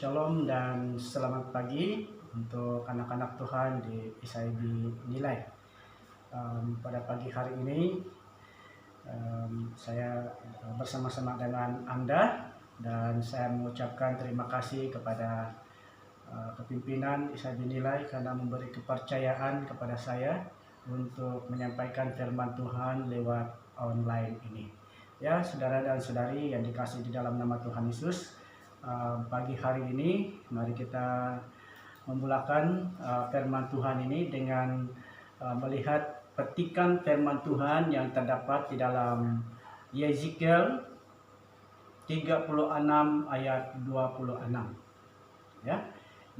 Shalom dan selamat pagi untuk anak-anak Tuhan di ISIB Nilai. Pada pagi hari ini saya bersama-sama dengan Anda dan saya mengucapkan terima kasih kepada kepimpinan ISIB Nilai karena memberi kepercayaan kepada saya untuk menyampaikan firman Tuhan lewat online ini. Ya, saudara dan saudari yang dikasihi di dalam nama Tuhan Yesus, pagi hari ini mari kita memulakan firman Tuhan ini dengan melihat petikan firman Tuhan yang terdapat di dalam Yeskiel 36 ayat 26. Ya,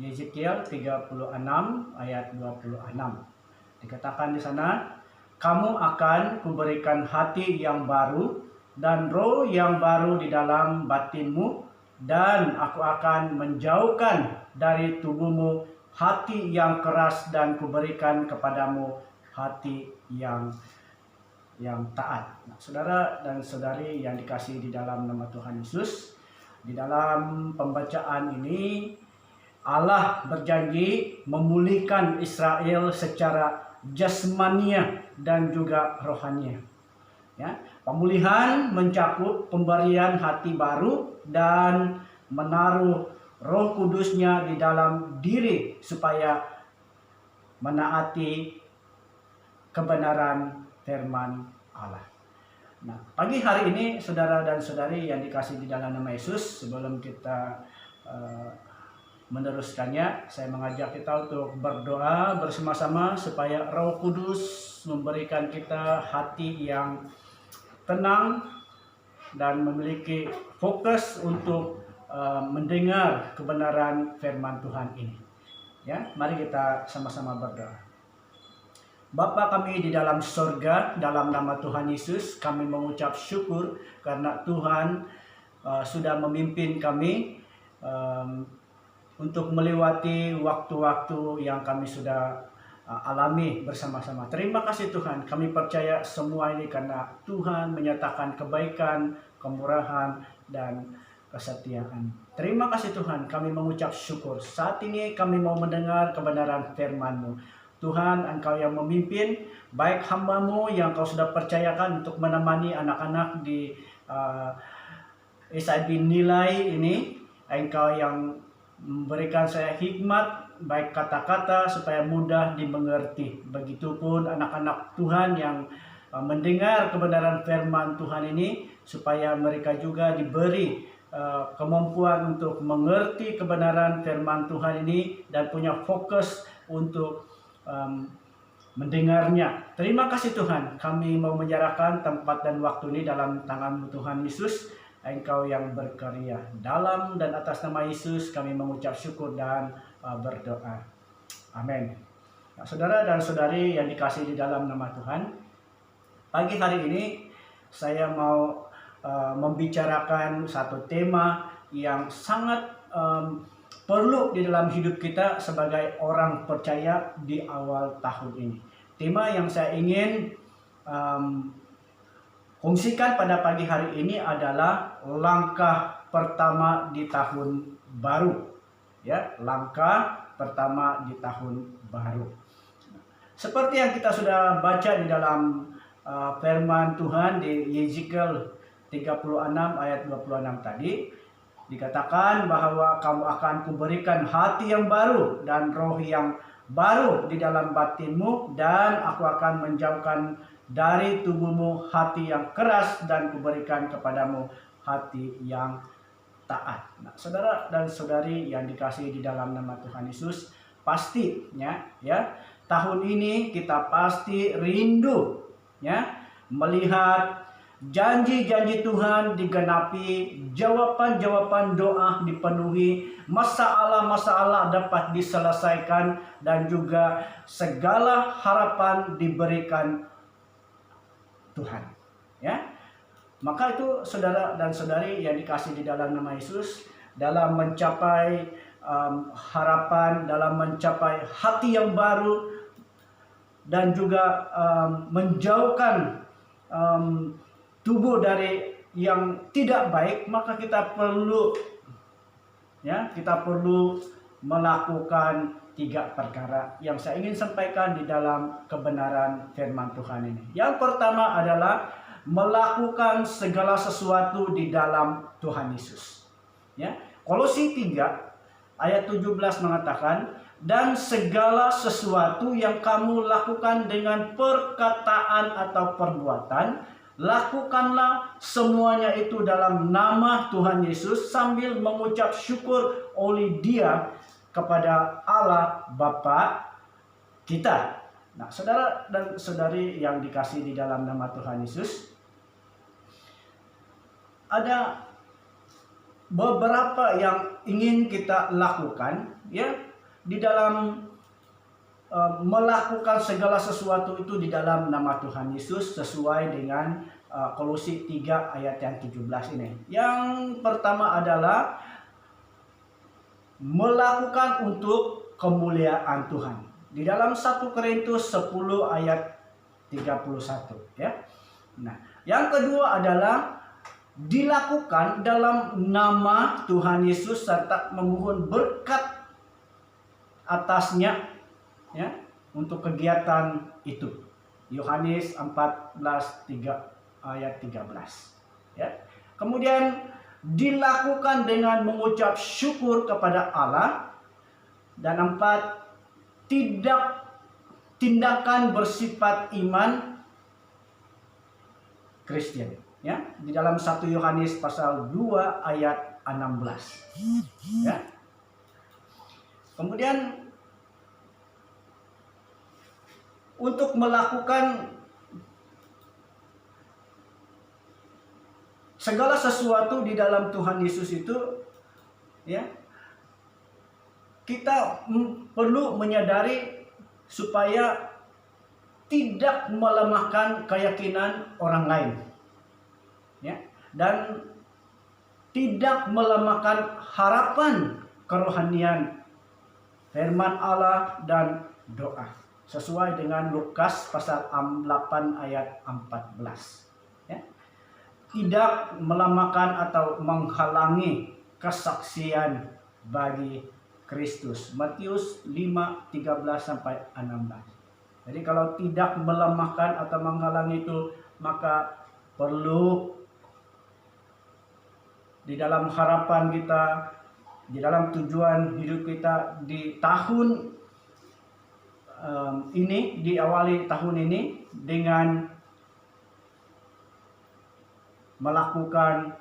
Yeskiel 36 ayat 26. Dikatakan di sana, "Kamu akan kuberikan hati yang baru dan roh yang baru di dalam batinmu, dan aku akan menjauhkan dari tubuhmu hati yang keras dan kuberikan kepadamu hati yang taat." Nah, saudara dan saudari yang dikasihi di dalam nama Tuhan Yesus, di dalam pembacaan ini Allah berjanji memulihkan Israel secara jasmania dan juga rohania. Ya, pemulihan mencakup pemberian hati baru dan menaruh Roh Kudusnya di dalam diri supaya menaati kebenaran firman Allah. Nah, pagi hari ini saudara dan saudari yang dikasihi di dalam nama Yesus, sebelum kita meneruskannya, saya mengajak kita untuk berdoa bersama-sama supaya Roh Kudus memberikan kita hati yang tenang dan memiliki fokus untuk mendengar kebenaran firman Tuhan ini. Ya, mari kita sama-sama berdoa. Bapa kami di dalam surga, dalam nama Tuhan Yesus, kami mengucap syukur karena Tuhan sudah memimpin kami untuk melewati waktu-waktu yang kami sudah alami bersama-sama. Terima kasih Tuhan, kami percaya semua ini karena Tuhan menyatakan kebaikan, kemurahan, dan kesetiaan. Terima kasih Tuhan, kami mengucap syukur. Saat ini kami mau mendengar kebenaran firman-Mu. Tuhan, Engkau yang memimpin, baik hamba-Mu yang Kau sudah percayakan untuk menemani anak-anak di ISIB Nilai ini. Engkau yang memberikan saya hikmat, baik kata-kata supaya mudah dimengerti. Begitupun anak-anak Tuhan yang mendengar kebenaran firman Tuhan ini, supaya mereka juga diberi kemampuan untuk mengerti kebenaran firman Tuhan ini dan punya fokus untuk mendengarnya. Terima kasih Tuhan, kami mau menyerahkan tempat dan waktu ini dalam tangan-Mu Tuhan Yesus. Engkau yang berkarya. Dalam dan atas nama Yesus kami mengucap syukur dan berdoa. Amin. Nah, saudara dan saudari yang dikasihi di dalam nama Tuhan, pagi hari ini saya mau membicarakan satu tema yang sangat perlu di dalam hidup kita sebagai orang percaya di awal tahun ini. Tema yang saya ingin kongsikan pada pagi hari ini adalah langkah pertama di tahun baru. Ya, langkah pertama di tahun baru. Seperti yang kita sudah baca di dalam firman Tuhan di Yeskiel 36 ayat 26 tadi, dikatakan bahwa kamu akan kuberikan hati yang baru dan roh yang baru di dalam batinmu, dan aku akan menjauhkan dari tubuhmu hati yang keras dan kuberikan kepadamu hati yang taat. Nah, saudara dan saudari yang dikasihi di dalam nama Tuhan Yesus, pastinya ya, tahun ini kita pasti rindu ya melihat janji-janji Tuhan digenapi, jawaban-jawaban doa dipenuhi, masalah-masalah dapat diselesaikan, dan juga segala harapan diberikan Tuhan. Ya, maka itu saudara dan saudari yang dikasihi di dalam nama Yesus, dalam mencapai harapan, dalam mencapai hati yang baru, dan juga menjauhkan tubuh dari yang tidak baik, maka kita perlu Ya, kita perlu melakukan 3 perkara yang saya ingin sampaikan di dalam kebenaran firman Tuhan ini. Yang pertama adalah melakukan segala sesuatu di dalam Tuhan Yesus. Ya, Kolose 3 ayat 17 mengatakan, dan segala sesuatu yang kamu lakukan dengan perkataan atau perbuatan, lakukanlah semuanya itu dalam nama Tuhan Yesus sambil mengucap syukur oleh Dia kepada Allah Bapa kita. Nah, saudara dan saudari yang dikasihi di dalam nama Tuhan Yesus, ada beberapa yang ingin kita lakukan, ya, di dalam melakukan segala sesuatu itu di dalam nama Tuhan Yesus sesuai dengan Kolose 3 ayat yang 17 ini. Yang pertama adalah melakukan untuk kemuliaan Tuhan. Di dalam 1 Korintus 10 ayat 31, ya. Nah, yang kedua adalah dilakukan dalam nama Tuhan Yesus serta memohon berkat atasnya, ya, untuk kegiatan itu. Yohanes 14 ayat 13, ya. Kemudian dilakukan dengan mengucap syukur kepada Allah. Dan 4, tindakan bersifat iman Kristen, ya, di dalam 1 Yohanes pasal 2 ayat 16, ya. Kemudian untuk melakukan segala sesuatu di dalam Tuhan Yesus itu, ya, kita perlu menyadari supaya tidak melemahkan keyakinan orang lain, ya, dan tidak melemahkan harapan kerohanian firman Allah dan doa sesuai dengan Lukas pasal 8 ayat 14, ya. Tidak melemahkan atau menghalangi kesaksian bagi Kristus. Matius 5:13-16. Jadi kalau tidak melemahkan atau menghalangi itu, maka perlu di dalam harapan kita, di dalam tujuan hidup kita di tahun ini, diawali tahun ini dengan melakukan,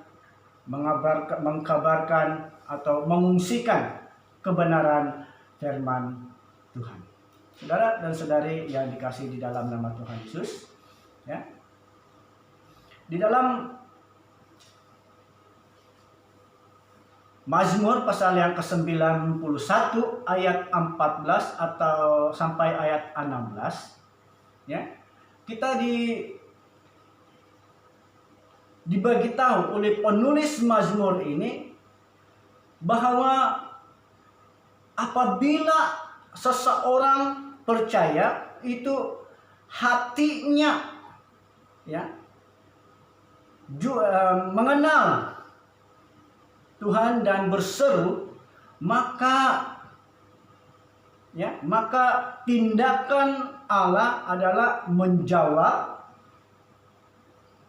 mengkabarkan atau mengungsikan kebenaran firman Tuhan. Saudara dan saudari yang dikasihi di dalam nama Tuhan Yesus, ya. Di dalam Mazmur pasal yang ke-91 ayat 14 atau sampai ayat 16, ya. Kita dibagi tahu oleh penulis Mazmur ini bahwa apabila seseorang percaya itu hatinya, ya, mengenal Tuhan dan berseru, maka, ya, maka tindakan Allah adalah menjawab,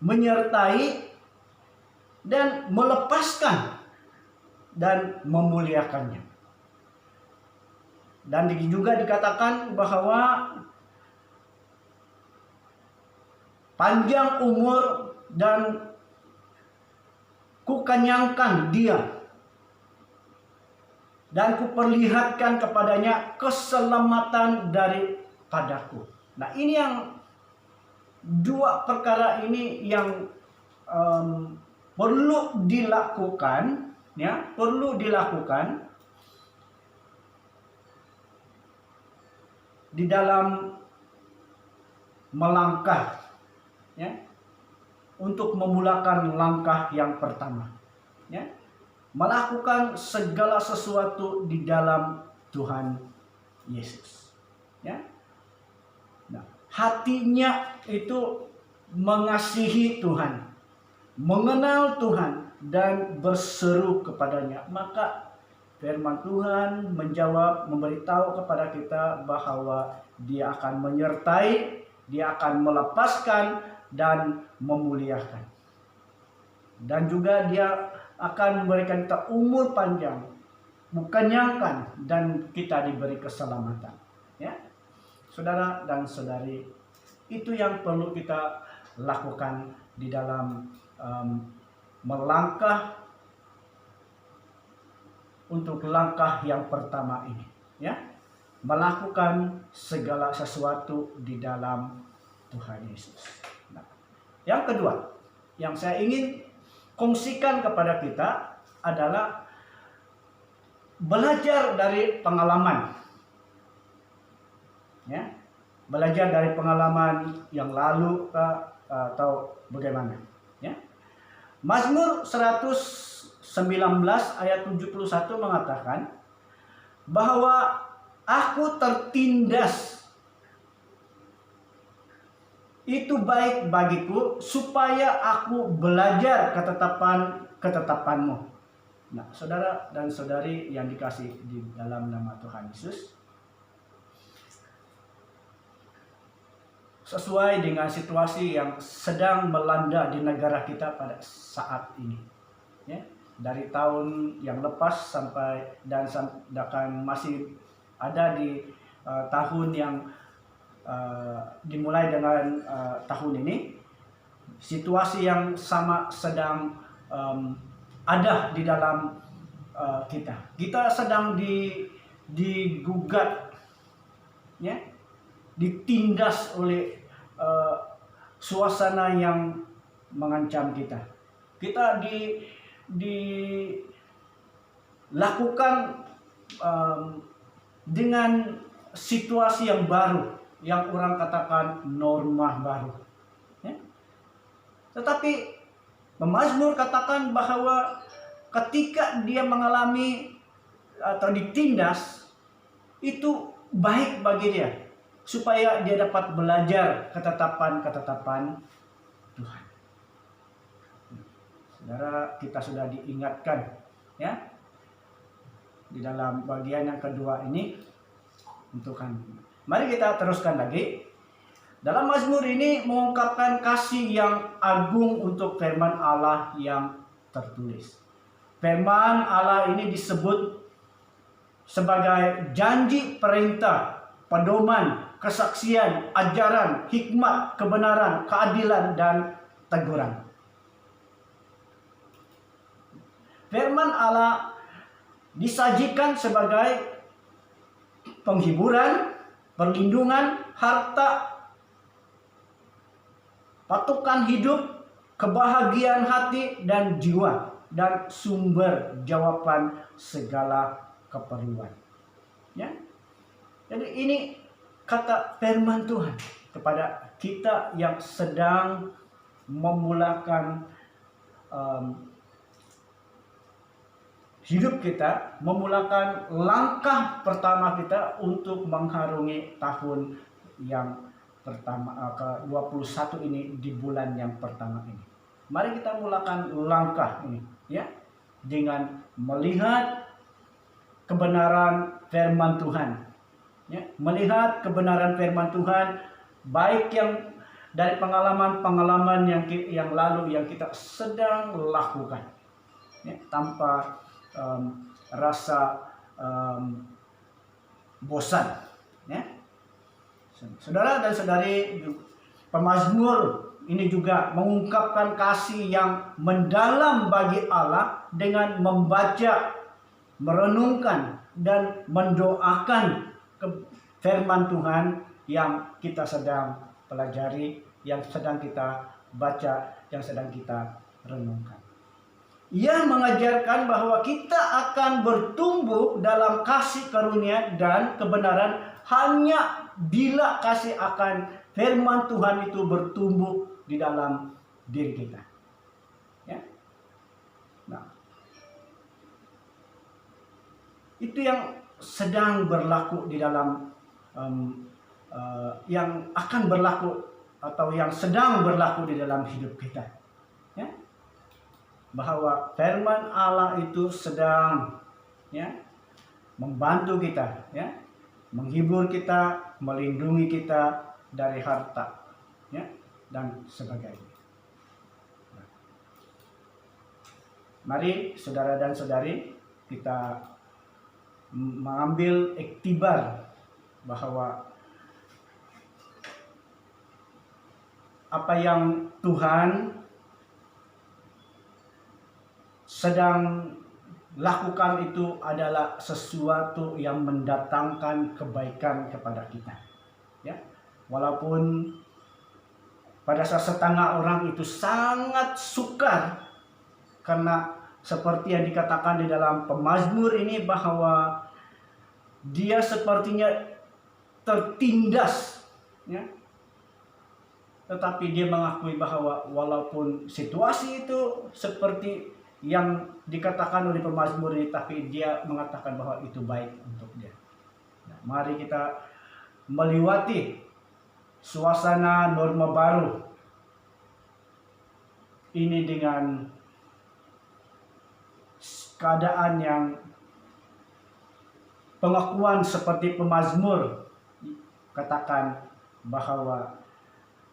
menyertai dan melepaskan dan memuliakannya. Dan juga dikatakan bahwa panjang umur dan kukenyangkan dia dan kuperlihatkan kepadanya keselamatan daripadaku. Nah, ini yang dua perkara ini yang perlu dilakukan, ya, perlu dilakukan di dalam melangkah, ya, untuk memulakan langkah yang pertama, ya, melakukan segala sesuatu di dalam Tuhan Yesus, ya. Nah, hatinya itu mengasihi Tuhan, mengenal Tuhan dan berseru kepadanya, maka Firman Tuhan menjawab, memberitahu kepada kita bahwa Dia akan menyertai, Dia akan melepaskan dan memuliakan. Dan juga Dia akan memberikan kita umur panjang, mengenyangkan, dan kita diberi keselamatan. Ya, saudara dan saudari, itu yang perlu kita lakukan di dalam melangkah untuk langkah yang pertama ini, ya, melakukan segala sesuatu di dalam Tuhan Yesus. Nah, yang kedua yang saya ingin kongsikan kepada kita adalah belajar dari pengalaman, ya, belajar dari pengalaman yang lalu atau bagaimana, ya. Mazmur 119 ayat 71 mengatakan bahwa aku tertindas, itu baik bagiku supaya aku belajar ketetapanmu. Nah, saudara dan saudari yang dikasih di dalam nama Tuhan Yesus, sesuai dengan situasi yang sedang melanda di negara kita pada saat ini, ya, dari tahun yang lepas sampai dan masih ada di tahun yang dimulai dengan tahun ini, situasi yang sama sedang ada di dalam kita. Kita sedang digugat, ya, ditindas oleh suasana yang mengancam kita. Kita dilakukan dengan situasi yang baru, yang orang katakan norma baru, ya. Tetapi pemazmur katakan bahwa ketika dia mengalami atau ditindas, itu baik bagi dia, supaya dia dapat belajar ketetapan-ketetapan Tuhan. Saudara, kita sudah diingatkan, ya, di dalam bagian yang kedua ini untuk kan. Mari kita teruskan lagi. Dalam Mazmur ini mengungkapkan kasih yang agung untuk firman Allah yang tertulis. Firman Allah ini disebut sebagai janji, perintah, pedoman, kesaksian, ajaran, hikmat, kebenaran, keadilan, dan teguran. Firman Allah disajikan sebagai penghiburan, perlindungan, harta, patokan hidup, kebahagiaan hati dan jiwa, dan sumber jawaban segala keperluan. Ya. Jadi ini kata firman Tuhan kepada kita yang sedang memulakan hidup kita, memulakan langkah pertama kita untuk mengharungi tahun yang pertama ke-21 ini, di bulan yang pertama ini. Mari kita mulakan langkah ini, ya, dengan melihat kebenaran firman Tuhan, ya, melihat kebenaran firman Tuhan, baik yang dari pengalaman-pengalaman yang lalu yang kita sedang lakukan, ya, tanpa rasa bosan, ya. Saudara dan saudari, pemazmur ini juga mengungkapkan kasih yang mendalam bagi Allah dengan membaca, merenungkan, dan mendoakan firman Tuhan yang kita sedang pelajari, yang sedang kita baca, yang sedang kita renungkan. Ia mengajarkan bahwa kita akan bertumbuh dalam kasih karunia dan kebenaran hanya bila kasih akan firman Tuhan itu bertumbuh di dalam diri kita. Ya. Nah, itu yang sedang berlaku di dalam yang akan berlaku atau yang sedang berlaku di dalam hidup kita. Ya. Bahwa firman Allah itu sedang, ya, membantu kita, ya, menghibur kita, melindungi kita dari harta, ya, dan sebagainya. Mari saudara dan saudari kita mengambil iktibar bahwa apa yang Tuhan sedang lakukan itu adalah sesuatu yang mendatangkan kebaikan kepada kita, ya. Walaupun pada saat setengah orang itu sangat sukar, karena seperti yang dikatakan di dalam pemazmur ini bahwa dia sepertinya tertindas, ya. Tetapi dia mengakui bahwa walaupun situasi itu seperti yang dikatakan oleh pemazmur ini, tapi dia mengatakan bahwa itu baik untuk dia. Nah, mari kita melewati suasana norma baru ini dengan keadaan yang pengakuan seperti pemazmur katakan bahwa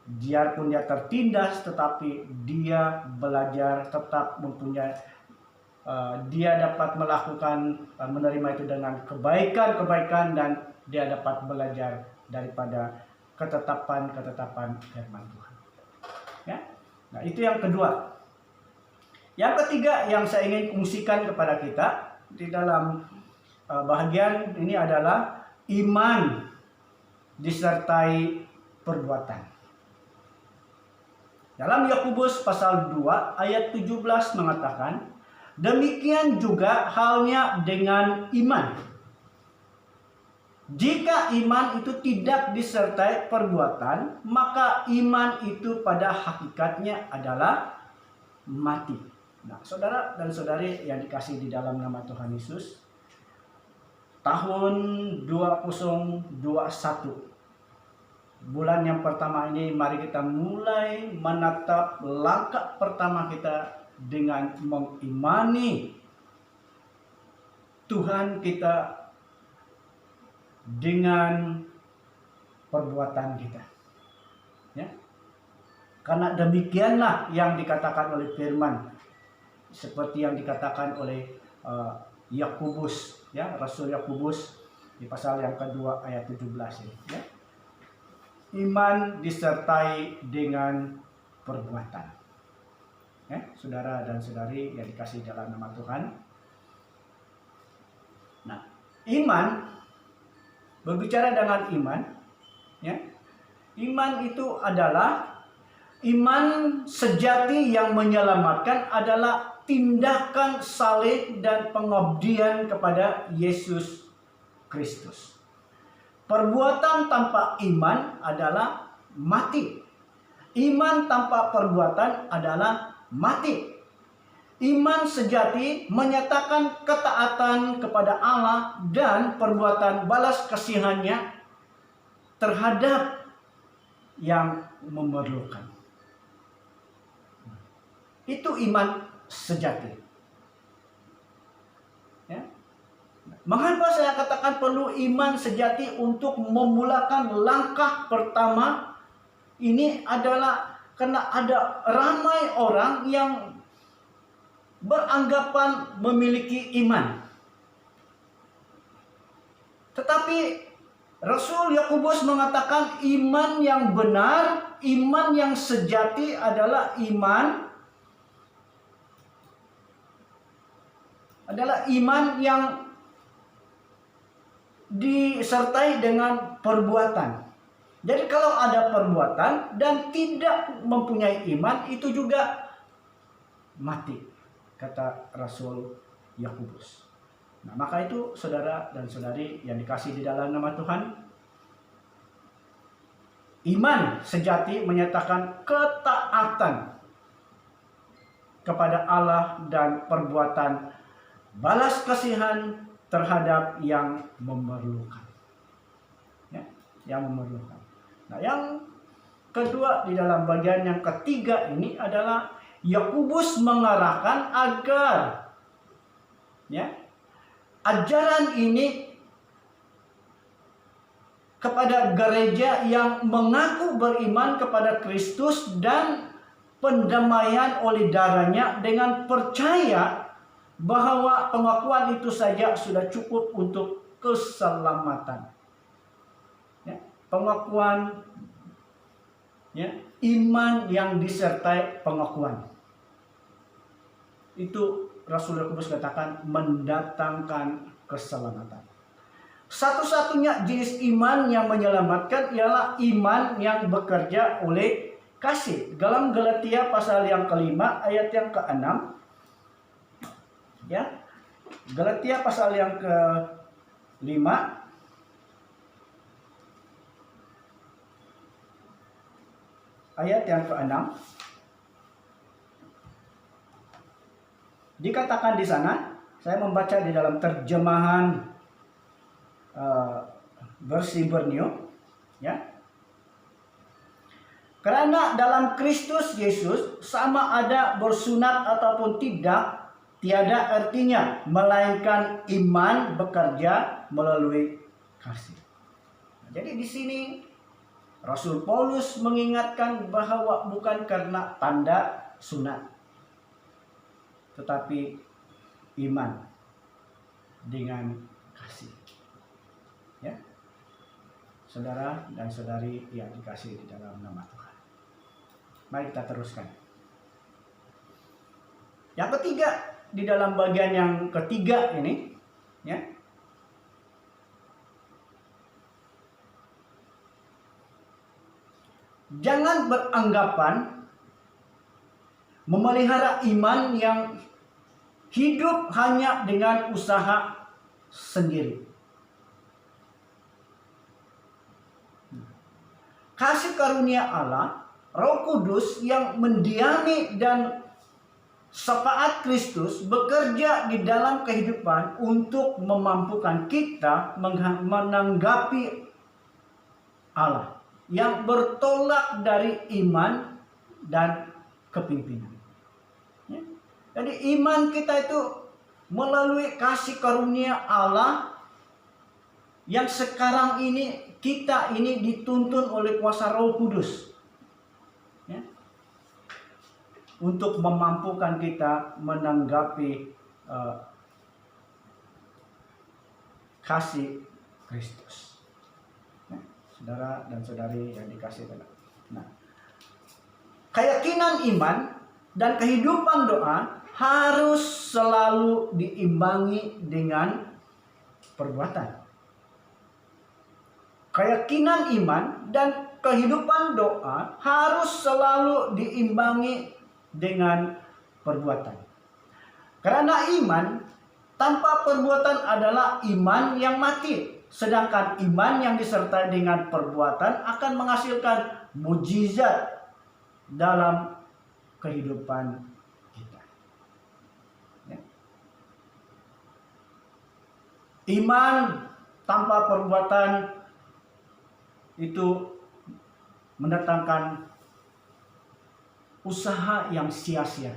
biarpun dia tertindas, tetapi dia belajar tetap mempunyai, dia dapat melakukan, menerima itu dengan kebaikan-kebaikan, dan dia dapat belajar daripada ketetapan-ketetapan firman Tuhan. Ya? Nah, itu yang kedua. Yang ketiga yang saya ingin kongsikan kepada kita di dalam bahagian ini adalah iman disertai perbuatan. Dalam Yakobus pasal 2 ayat 17 mengatakan, demikian juga halnya dengan iman. Jika iman itu tidak disertai perbuatan, maka iman itu pada hakikatnya adalah mati. Nah, saudara dan saudari yang dikasihi di dalam nama Tuhan Yesus, tahun 2021, bulan yang pertama ini, mari kita mulai menatap langkah pertama kita dengan mengimani Tuhan kita dengan perbuatan kita, ya. Karena demikianlah yang dikatakan oleh firman, seperti yang dikatakan oleh Yakobus, ya, Rasul Yakobus di pasal yang kedua ayat 17 ini, ya. Iman disertai dengan perbuatan, ya, saudara dan saudari yang dikasihi dalam nama Tuhan. Nah, iman, berbicara dengan iman, ya, iman itu adalah iman sejati yang menyelamatkan, adalah tindakan saleh dan pengabdian kepada Yesus Kristus. Perbuatan tanpa iman adalah mati. Iman tanpa perbuatan adalah mati. Iman sejati menyatakan ketaatan kepada Allah dan perbuatan balas kasihannya terhadap yang memerlukan. Itu iman sejati. Ya. Mengapa saya katakan perlu iman sejati untuk memulakan langkah pertama? Ini adalah karena ada ramai orang yang beranggapan memiliki iman. Tetapi Rasul Yakobus mengatakan iman yang benar, iman yang sejati adalah iman yang disertai dengan perbuatan. Jadi kalau ada perbuatan dan tidak mempunyai iman, itu juga mati, kata Rasul Yakobus. Nah, maka itu saudara dan saudari yang dikasihi di dalam nama Tuhan, iman sejati menyatakan ketaatan kepada Allah dan perbuatan balas kasihan terhadap yang memerlukan, ya, yang memerlukan. Nah, yang kedua di dalam bagian yang ketiga ini adalah Yakobus mengarahkan agar, ya, ajaran ini kepada gereja yang mengaku beriman kepada Kristus dan pendamaian oleh darahnya dengan percaya bahwa pengakuan itu saja sudah cukup untuk keselamatan. Ya, pengakuan, ya, iman yang disertai pengakuan. Itu Rasul Yakobus katakan mendatangkan keselamatan. Satu-satunya jenis iman yang menyelamatkan ialah iman yang bekerja oleh kasih. Dalam Galatia pasal yang kelima ayat yang ke-6, ya, Galatia pasal yang ke-5 ayat yang ke-6 dikatakan di sana, saya membaca di dalam terjemahan versi Berneo, ya. Karena dalam Kristus Yesus sama ada bersunat ataupun tidak, tiada artinya, melainkan iman bekerja melalui kasih. Jadi di sini Rasul Paulus mengingatkan bahwa bukan karena tanda sunat, tetapi iman dengan kasih. Ya, saudara dan saudari yang dikasih di dalam nama Tuhan. Mari kita teruskan. Yang ketiga, di dalam bagian yang ketiga ini, ya, jangan beranggapan memelihara iman yang hidup hanya dengan usaha sendiri. Kasih karunia Allah, Roh Kudus yang mendiami dan syafaat Kristus bekerja di dalam kehidupan untuk memampukan kita menanggapi Allah yang bertolak dari iman dan kepimpinan. Ya. Jadi iman kita itu melalui kasih karunia Allah yang sekarang ini kita ini dituntun oleh kuasa Roh Kudus, ya, untuk memampukan kita menanggapi kasih Kristus. Ya, saudara dan saudari yang dikasih Tuhan. Nah, keyakinan iman dan kehidupan doa harus selalu diimbangi dengan perbuatan. Keyakinan iman dan kehidupan doa harus selalu diimbangi dengan perbuatan. Karena iman tanpa perbuatan adalah iman yang mati. Sedangkan iman yang disertai dengan perbuatan akan menghasilkan mujizat dalam kehidupan kita. Ya. Iman tanpa perbuatan itu mendatangkan usaha yang sia-sia.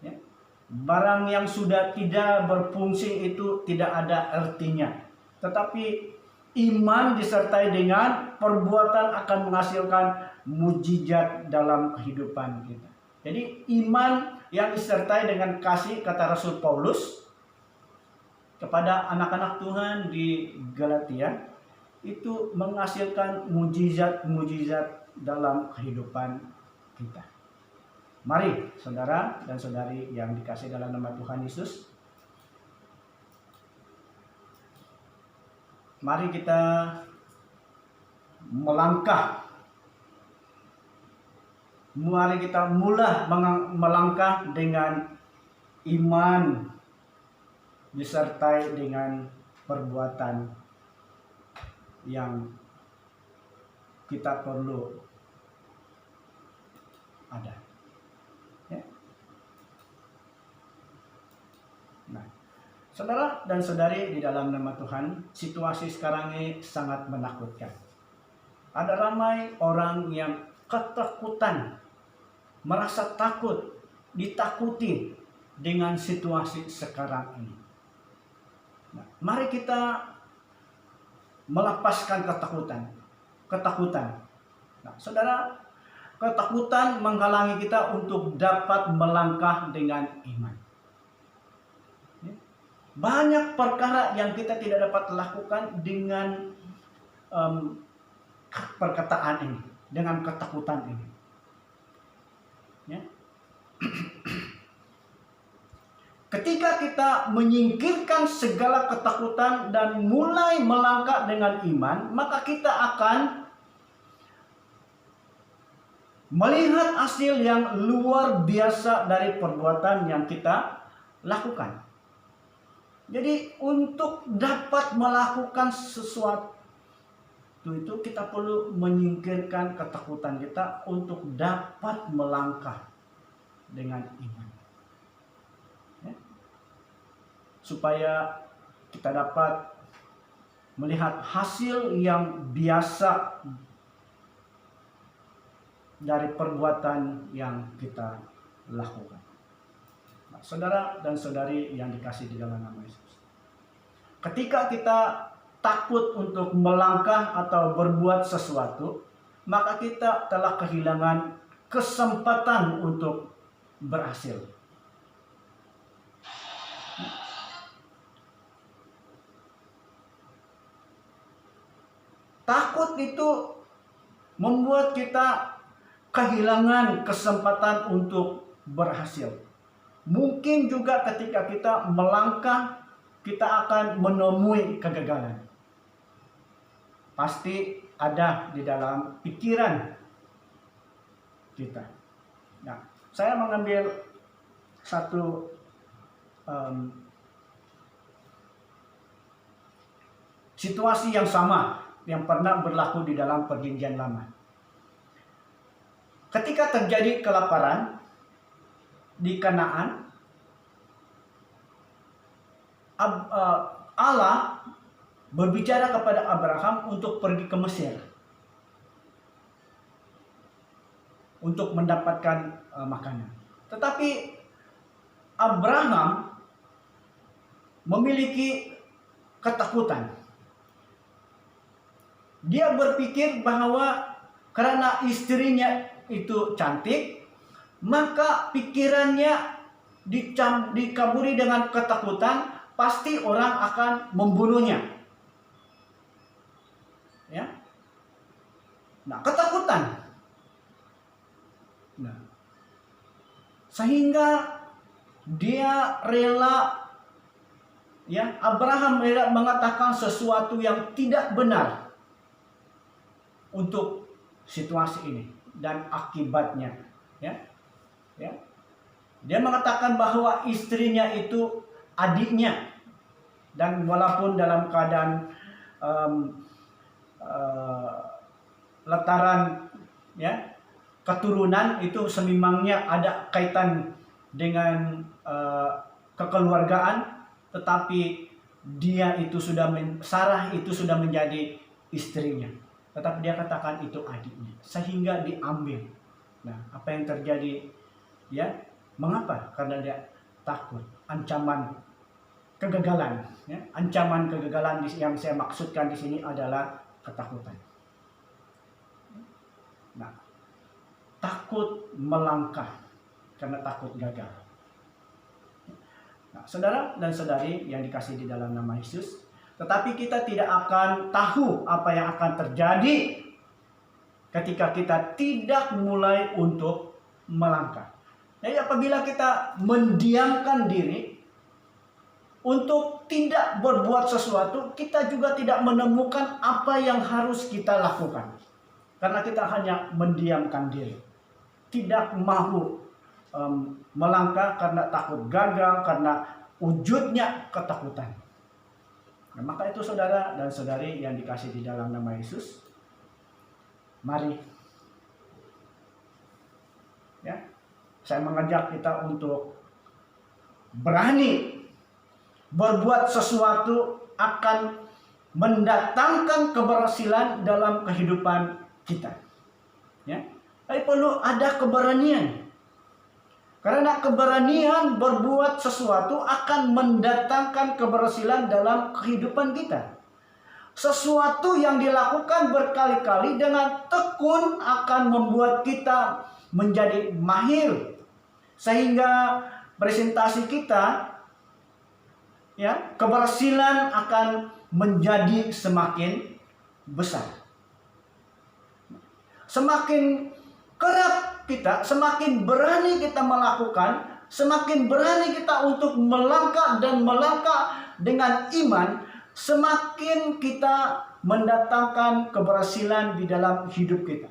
Ya. Barang yang sudah tidak berfungsi itu tidak ada artinya. Tetapi iman disertai dengan perbuatan akan menghasilkan mujizat dalam kehidupan kita. Jadi iman yang disertai dengan kasih, kata Rasul Paulus kepada anak-anak Tuhan di Galatia, itu menghasilkan mujizat-mujizat dalam kehidupan kita. Mari saudara dan saudari yang dikasih dalam nama Tuhan Yesus, mari kita melangkah. Mari kita melangkah dengan iman disertai dengan perbuatan yang kita perlu ada. Ya. Nah, saudara dan saudari di dalam nama Tuhan, situasi sekarang ini sangat menakutkan. Ada ramai orang yang ketakutan, merasa takut, ditakuti dengan situasi sekarang ini. mari kita melepaskan ketakutan. Ketakutan. Nah, saudara, ketakutan menghalangi kita untuk dapat melangkah dengan iman. Ya. Banyak perkara yang kita tidak dapat lakukan dengan perkataan ini, dengan ketakutan ini. Ya. Ketika kita menyingkirkan segala ketakutan dan mulai melangkah dengan iman, maka kita akan melihat hasil yang luar biasa dari perbuatan yang kita lakukan. Jadi untuk dapat melakukan sesuatu itu kita perlu menyingkirkan ketakutan kita untuk dapat melangkah dengan iman. Ya. Supaya kita dapat melihat hasil yang biasa dari perbuatan yang kita lakukan. Nah, saudara dan saudari yang dikasih di dalam nama Yesus, ketika kita takut untuk melangkah atau berbuat sesuatu, maka kita telah kehilangan kesempatan untuk berhasil. Takut itu membuat kita kehilangan kesempatan untuk berhasil. Mungkin juga ketika kita melangkah, kita akan menemui kegagalan. Pasti ada di dalam pikiran kita. Nah, saya mengambil satu situasi yang sama yang pernah berlaku di dalam Perjanjian Lama. Ketika terjadi kelaparan di Kanaan, Allah berbicara kepada Abraham untuk pergi ke Mesir untuk mendapatkan makanan. Tetapi Abraham memiliki ketakutan. Dia berpikir bahwa karena istrinya itu cantik, maka pikirannya dikaburi dengan ketakutan, pasti orang akan membunuhnya. Ya. Nah, ketakutan. Nah, sehingga dia rela, ya, Abraham rela mengatakan sesuatu yang tidak benar untuk situasi ini dan akibatnya, ya. Ya. Dia mengatakan bahwa istrinya itu adiknya, dan walaupun dalam keadaan letaran, ya, keturunan itu sememangnya ada kaitan dengan kekeluargaan, tetapi Sarah itu sudah menjadi istrinya, tetapi dia katakan itu adiknya, sehingga diambil. Nah, apa yang terjadi? Ya, mengapa? Karena dia takut, ancaman kegagalan. Ya, ancaman kegagalan yang saya maksudkan di sini adalah ketakutan. Nah, takut melangkah karena takut gagal. Nah, saudara dan saudari yang dikasih di dalam nama Yesus, tetapi kita tidak akan tahu apa yang akan terjadi ketika kita tidak mulai untuk melangkah. Jadi apabila kita mendiamkan diri untuk tidak berbuat sesuatu, kita juga tidak menemukan apa yang harus kita lakukan. Karena kita hanya mendiamkan diri, tidak mau melangkah karena takut gagal, karena wujudnya ketakutan. Nah, maka itu saudara dan saudari yang dikasih di dalam nama Yesus, mari, ya, saya mengajak kita untuk berani berbuat sesuatu akan mendatangkan keberhasilan dalam kehidupan kita. Ya, tapi perlu ada keberanian. Karena keberanian berbuat sesuatu akan mendatangkan keberhasilan dalam kehidupan kita. Sesuatu yang dilakukan berkali-kali dengan tekun akan membuat kita menjadi mahir. Sehingga presentasi kita, ya, keberhasilan akan menjadi semakin besar. Semakin kerap kita, semakin berani kita melakukan, semakin berani kita untuk melangkah dan melangkah dengan iman, semakin kita mendatangkan keberhasilan di dalam hidup kita.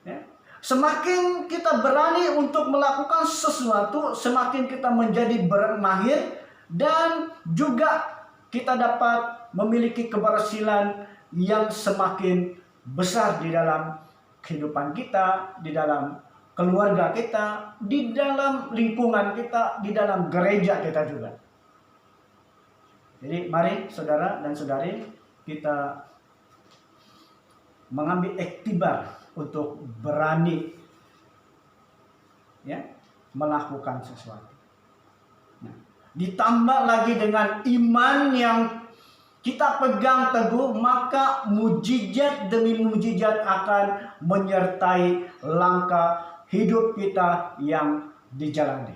Ya. Semakin kita berani untuk melakukan sesuatu, semakin kita menjadi mahir, dan juga kita dapat memiliki keberhasilan yang semakin besar di dalam kehidupan kita, di dalam keluarga kita, di dalam lingkungan kita, di dalam gereja kita juga. Jadi mari saudara dan saudari, kita mengambil iktibar untuk berani, ya, melakukan sesuatu. Nah, ditambah lagi dengan iman yang kita pegang teguh, maka mujizat demi mujizat akan menyertai langkah hidup kita yang dijalani.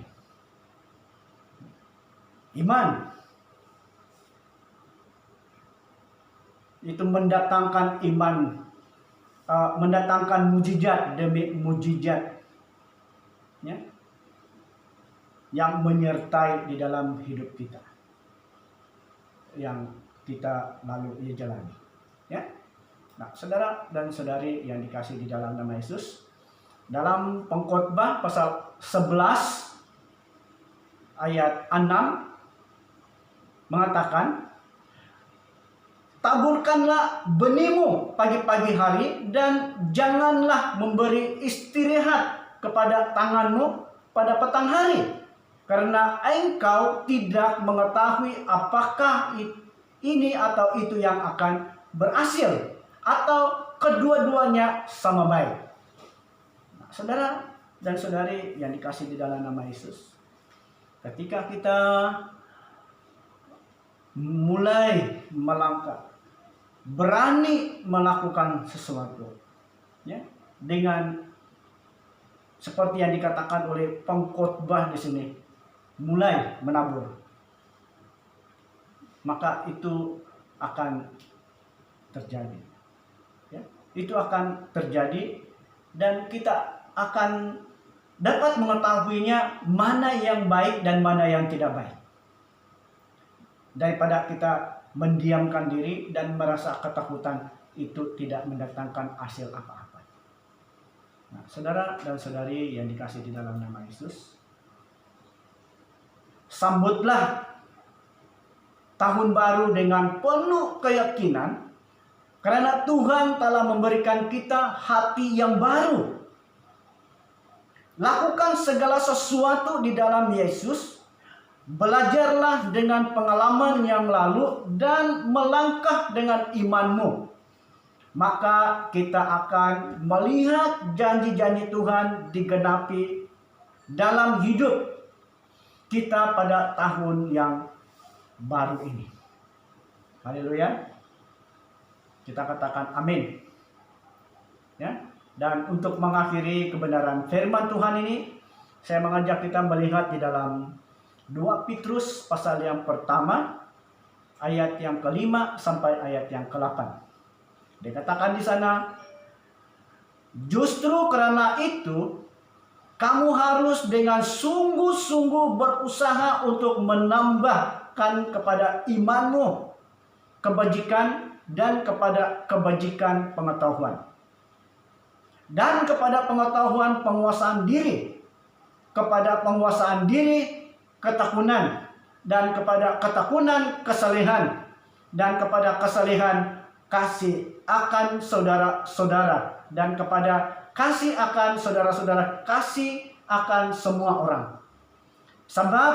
Iman itu mendatangkan mendatangkan mujizat demi mujizat, ya, yang menyertai di dalam hidup kita, yang kita lalu jalani, ya. Nah, saudara dan saudari yang dikasih di dalam nama Yesus, dalam Pengkhotbah pasal 11 ayat 6 mengatakan, taburkanlah benihmu pagi-pagi hari dan janganlah memberi istirahat kepada tanganmu pada petang hari, karena engkau tidak mengetahui apakah ini atau itu yang akan berhasil, atau kedua-duanya sama baik. Nah, saudara dan saudari yang dikasih di dalam nama Yesus, ketika kita mulai melangkah, berani melakukan sesuatu, ya, dengan seperti yang dikatakan oleh pengkhotbah di sini, mulai menabur, maka itu akan terjadi, ya, itu akan terjadi, dan kita akan dapat mengetahuinya mana yang baik dan mana yang tidak baik, daripada kita mendiamkan diri dan merasa ketakutan itu tidak mendatangkan hasil apa-apa. Nah, saudara dan saudari yang dikasih di dalam nama Yesus, sambutlah tahun baru dengan penuh keyakinan, karena Tuhan telah memberikan kita hati yang baru. Lakukan segala sesuatu di dalam Yesus. Belajarlah dengan pengalaman yang lalu dan melangkah dengan imanmu. Maka kita akan melihat janji-janji Tuhan digenapi dalam hidup kita pada tahun yang baru ini. Haleluya. Kita katakan amin. Ya. Dan untuk mengakhiri kebenaran firman Tuhan ini, saya mengajak kita melihat di dalam 2 Petrus pasal yang pertama, ayat yang ke-5 sampai ayat yang ke-8. Dikatakan di sana, justru karena itu kamu harus dengan sungguh-sungguh berusaha untuk menambahkan kepada imanmu kebajikan, dan kepada kebajikan pengetahuan, dan kepada pengetahuan penguasaan diri, kepada penguasaan diri ketakunan, dan kepada ketakunan kesalehan, dan kepada kesalehan kasih akan saudara-saudara, dan kepada kasih akan saudara-saudara kasih akan semua orang. Sebab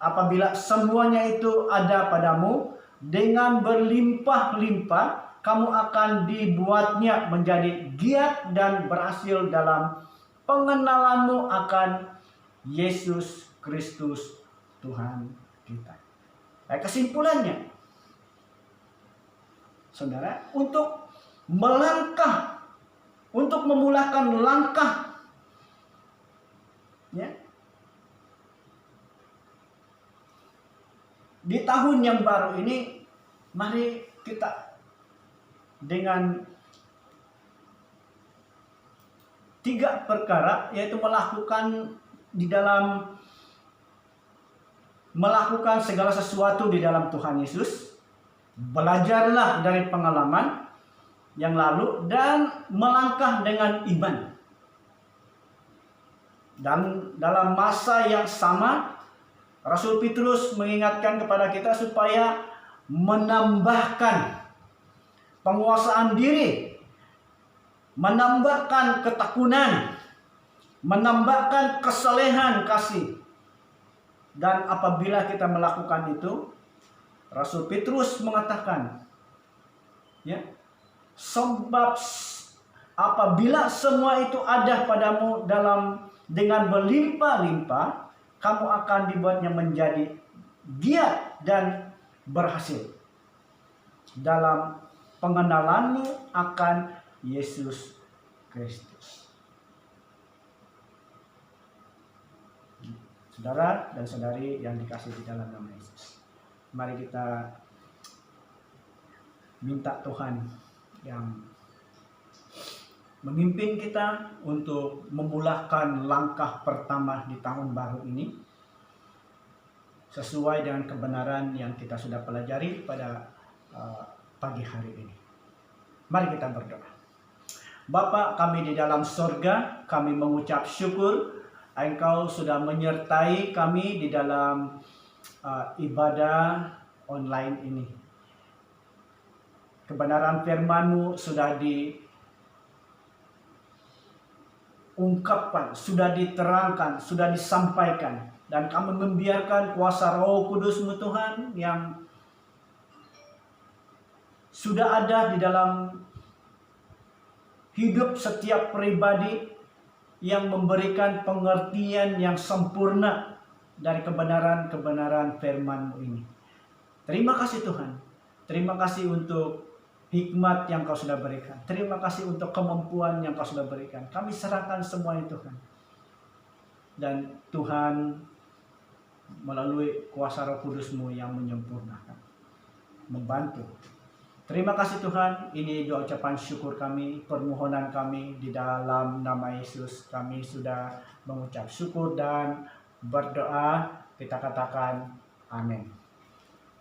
apabila semuanya itu ada padamu dengan berlimpah-limpah, kamu akan dibuatnya menjadi giat dan berhasil dalam pengenalanmu akan Yesus Kristus Tuhan kita. Kesimpulannya, saudara, untuk melangkah, untuk memulakan langkah, ya, di tahun yang baru ini, mari kita dengan 3 perkara, yaitu melakukan segala sesuatu di dalam Tuhan Yesus, belajarlah dari pengalaman yang lalu, dan melangkah dengan iman. Dan dalam masa yang sama, Rasul Petrus mengingatkan kepada kita supaya menambahkan penguasaan diri, menambahkan ketekunan, menambahkan kesalehan kasih. Dan apabila kita melakukan itu, Rasul Petrus mengatakan, ya, sebab apabila semua itu ada padamu dengan berlimpah-limpah, kamu akan dibuatnya menjadi giat dan berhasil dalam pengenalanmu akan Yesus Kristus. Saudara dan saudari yang dikasihi di dalam nama Yesus, mari kita minta Tuhan yang memimpin kita untuk memulakan langkah pertama di tahun baru ini sesuai dengan kebenaran yang kita sudah pelajari pada pagi hari ini. Mari kita berdoa. Bapa kami di dalam sorga, kami mengucap syukur Engkau sudah menyertai kami di dalam ibadah online ini. Kebenaran firman-Mu sudah diungkapkan, sudah diterangkan, sudah disampaikan. Dan kami membiarkan kuasa Roh Kudus-Mu Tuhan yang sudah ada di dalam hidup setiap pribadi, yang memberikan pengertian yang sempurna dari kebenaran-kebenaran firman-Mu ini. Terima kasih Tuhan. Terima kasih untuk hikmat yang Kau sudah berikan. Terima kasih untuk kemampuan yang Kau sudah berikan. Kami serahkan semuanya Tuhan. Dan Tuhan melalui kuasa Roh Kudus-Mu yang menyempurnakan, membantu. Terima kasih Tuhan, ini doa ucapan syukur kami, permohonan kami di dalam nama Yesus. Kami sudah mengucap syukur dan berdoa, kita katakan amin.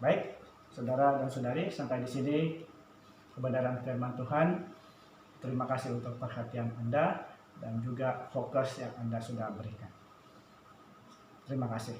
Baik, saudara dan saudari, sampai di sini kebenaran firman Tuhan. Terima kasih untuk perhatian Anda dan juga fokus yang Anda sudah berikan. Terima kasih.